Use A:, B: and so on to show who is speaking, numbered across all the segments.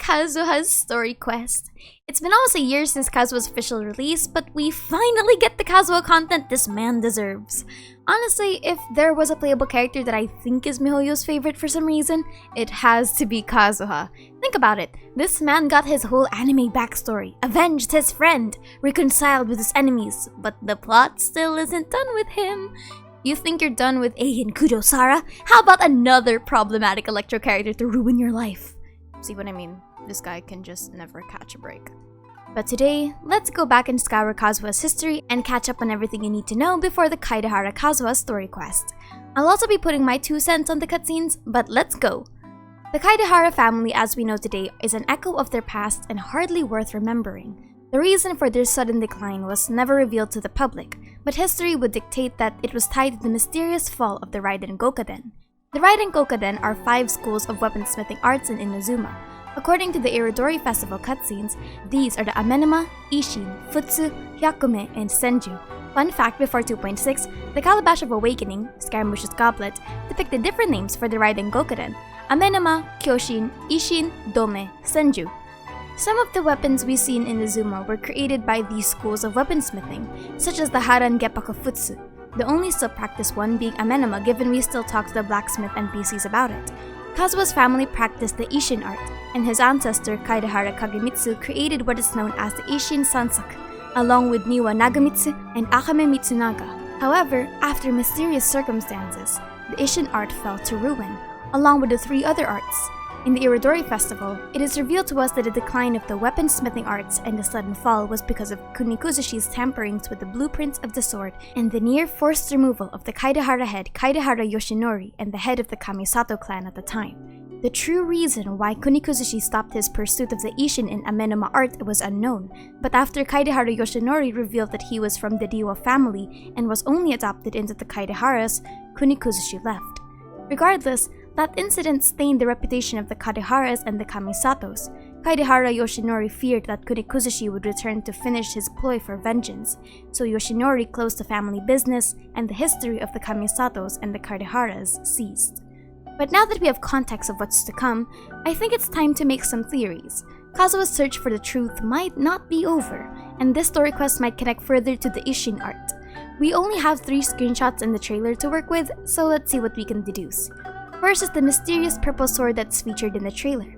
A: Kazuha's story quest. It's been almost a year since Kazuha's official release, but we finally get the Kazuha content this man deserves. Honestly, if there was a playable character that I think is MiHoYo's favorite for some reason, it has to be Kazuha. Think about it, this man got his whole anime backstory, avenged his friend, reconciled with his enemies, but the plot still isn't done with him. You think you're done with Eigen Kudosara? How about another problematic electro character to ruin your life? See what I mean? This guy can just never catch a break. But today, let's go back and scour Kazuha's history and catch up on everything you need to know before the Kaidahara Kazuha story quest. I'll also be putting my 2 cents on the cutscenes, but let's go! The Kaidahara family as we know today is an echo of their past and hardly worth remembering. The reason for their sudden decline was never revealed to the public, but history would dictate that it was tied to the mysterious fall of the Raiden Gokaden. The Raiden Gokaden are 5 schools of weaponsmithing arts in Inazuma. According to the Irodori Festival cutscenes, these are the Amenema, Ishin, Futsu, Hyakume, and Senju. Fun fact before 2.6, the Calabash of Awakening, Scaramouche's goblet, depicted different names for the Raiden Gokaden: Amenema, Kyoshin, Ishin, Dome, Senju. Some of the weapons we see in Inazuma were created by these schools of weaponsmithing, such as the Haran Gepaka Futsu, the only still practiced one being Amenema given we still talk to the blacksmith NPCs about it. Kazuha's family practiced the Ishin art, and his ancestor Kaidahara Kagemitsu created what is known as the Ishin Sansaku, along with Niwa Nagamitsu and Akame Mitsunaga. However, after mysterious circumstances, the Ishin art fell to ruin, along with the 3 other arts. In the Irodori Festival, it is revealed to us that the decline of the weaponsmithing arts and the sudden fall was because of Kunikusushi's tamperings with the blueprints of the sword and the near forced removal of the Kaidahara head Kaidahara Yoshinori and the head of the Kamisato clan at the time. The true reason why Kunikusushi stopped his pursuit of the Ishin in Amenema art was unknown, but after Kaidahara Yoshinori revealed that he was from the Diwa family and was only adopted into the Kaidaharas, Kunikusushi left. Regardless, that incident stained the reputation of the Kaidaharas and the Kamisatos. Kaidahara Yoshinori feared that Kunikusushi would return to finish his ploy for vengeance, so Yoshinori closed the family business and the history of the Kamisatos and the Kaidaharas ceased. But now that we have context of what's to come, I think it's time to make some theories. Kazuha's search for the truth might not be over, and this story quest might connect further to the Ishin art. We only have 3 screenshots in the trailer to work with, so let's see what we can deduce. First is the mysterious purple sword that's featured in the trailer.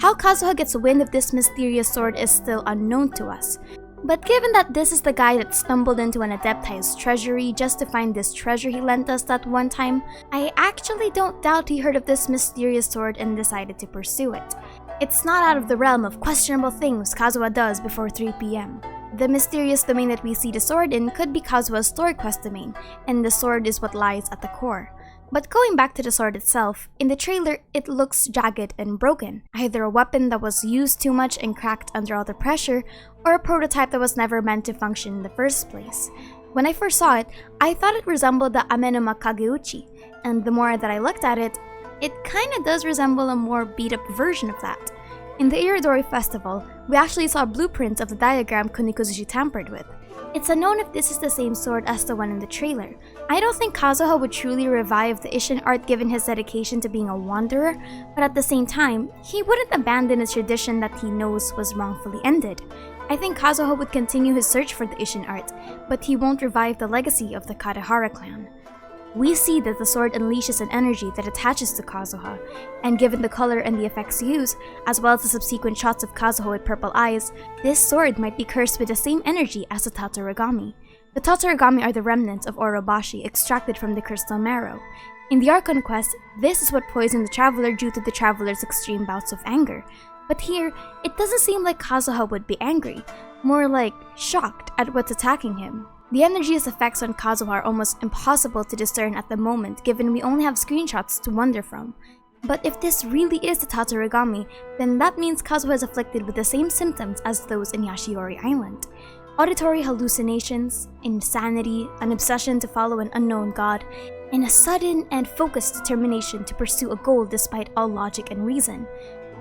A: How Kazuha gets wind of this mysterious sword is still unknown to us. But given that this is the guy that stumbled into an adeptize's treasury just to find this treasure he lent us that one time, I actually don't doubt he heard of this mysterious sword and decided to pursue it. It's not out of the realm of questionable things Kazuha does before 3 PM. The mysterious domain that we see the sword in could be Kazuha's story quest domain, and the sword is what lies at the core. But going back to the sword itself, in the trailer it looks jagged and broken, either a weapon that was used too much and cracked under all the pressure, or a prototype that was never meant to function in the first place. When I first saw it, I thought it resembled the Amenema Kageuchi, and the more that I looked at it, it kinda does resemble a more beat-up version of that. In the Irodori Festival, we actually saw blueprints of the diagram Kunikusushi tampered with. It's unknown if this is the same sword as the one in the trailer. I don't think Kazuha would truly revive the Ishin art given his dedication to being a wanderer, but at the same time, he wouldn't abandon a tradition that he knows was wrongfully ended. I think Kazuha would continue his search for the Ishin art, but he won't revive the legacy of the Kaidahara clan. We see that the sword unleashes an energy that attaches to Kazuha, and given the color and the effects used, as well as the subsequent shots of Kazuha with purple eyes, this sword might be cursed with the same energy as the Tatarigami. The Tatarigami are the remnants of Orobashi extracted from the crystal marrow. In the Archon quest, this is what poisoned the traveler due to the traveler's extreme bouts of anger. But here, it doesn't seem like Kazuha would be angry, more like shocked at what's attacking him. The energy's effects on Kazuha are almost impossible to discern at the moment given we only have screenshots to wonder from. But if this really is the Tatarigami, then that means Kazuha is afflicted with the same symptoms as those in Yashiori Island. Auditory hallucinations, insanity, an obsession to follow an unknown god, and a sudden and focused determination to pursue a goal despite all logic and reason.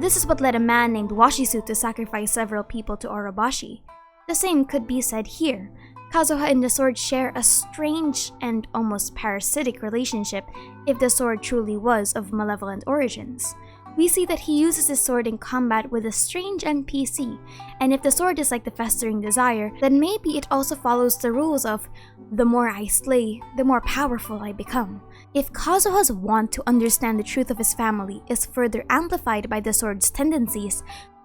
A: This is what led a man named Washizu to sacrifice several people to Orobashi. The same could be said here. Kazuha and the sword share a strange and almost parasitic relationship if the sword truly was of malevolent origins. we see that he uses his sword in combat with a strange NPC, and if the sword is like the festering desire, then maybe it also follows the rules of the more I slay, the more powerful I become. If Kazuha's want to understand the truth of his family is further amplified by the sword's tendencies,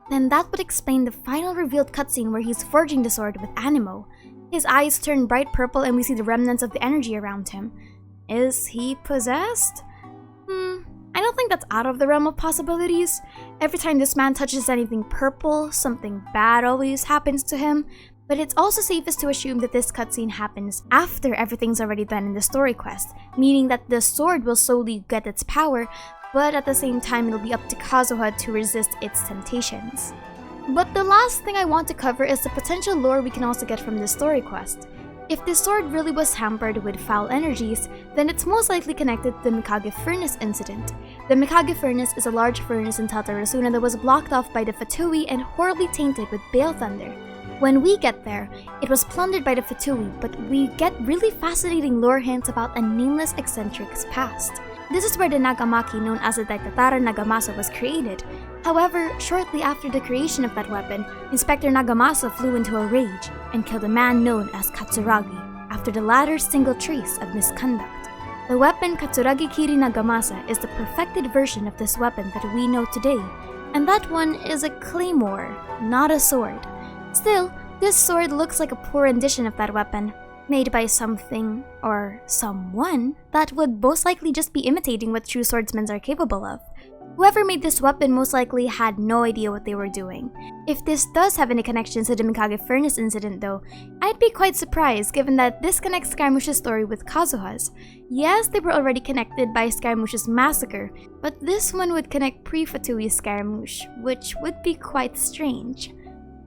A: then that would explain the final revealed cutscene where he's forging the sword with Animo. His eyes turn bright purple and we see the remnants of the energy around him. Is he possessed? I don't think that's out of the realm of possibilities. Every time this man touches anything purple, something bad always happens to him. But it's also safest to assume that this cutscene happens after everything's already done in the story quest, meaning that the sword will slowly get its power, but at the same time it'll be up to Kazuha to resist its temptations. But the last thing I want to cover is the potential lore we can also get from this story quest. If this sword really was hampered with foul energies, then it's most likely connected to the Mikage Furnace incident. The Mikage Furnace is a large furnace in Tatarigami that was blocked off by the Fatui and horribly tainted with Bale Thunder. When we get there, it was plundered by the Fatui, but we get really fascinating lore hints about a nameless eccentric's past. This is where the Nagamaki known as the Daitatara Nagamasa was created. However, shortly after the creation of that weapon, Inspector Nagamasa flew into a rage and killed a man known as Katsuragi after the latter's single trace of misconduct. The weapon Katsuragi Kiri Nagamasa is the perfected version of this weapon that we know today, and that one is a claymore, not a sword. Still, this sword looks like a poor rendition of that weapon, made by something or someone that would most likely just be imitating what true swordsmen are capable of. Whoever made this weapon most likely had no idea what they were doing. If this does have any connections to the Mikage Furnace incident though, I'd be quite surprised given that this connects Scaramouche's story with Kazuha's. Yes, they were already connected by Scaramouche's massacre, but this one would connect pre-Fatui Scaramouche, which would be quite strange.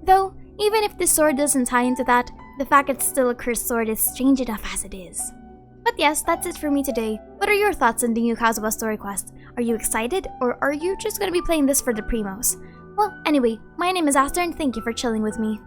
A: Though, even if this sword doesn't tie into that, the fact it's still a cursed sword is strange enough as it is. But yes, that's it for me today. What are your thoughts on the new Kazuha story quest? Are you excited, or are you just gonna be playing this for the primos? Well, anyway, my name is Aster and thank you for chilling with me.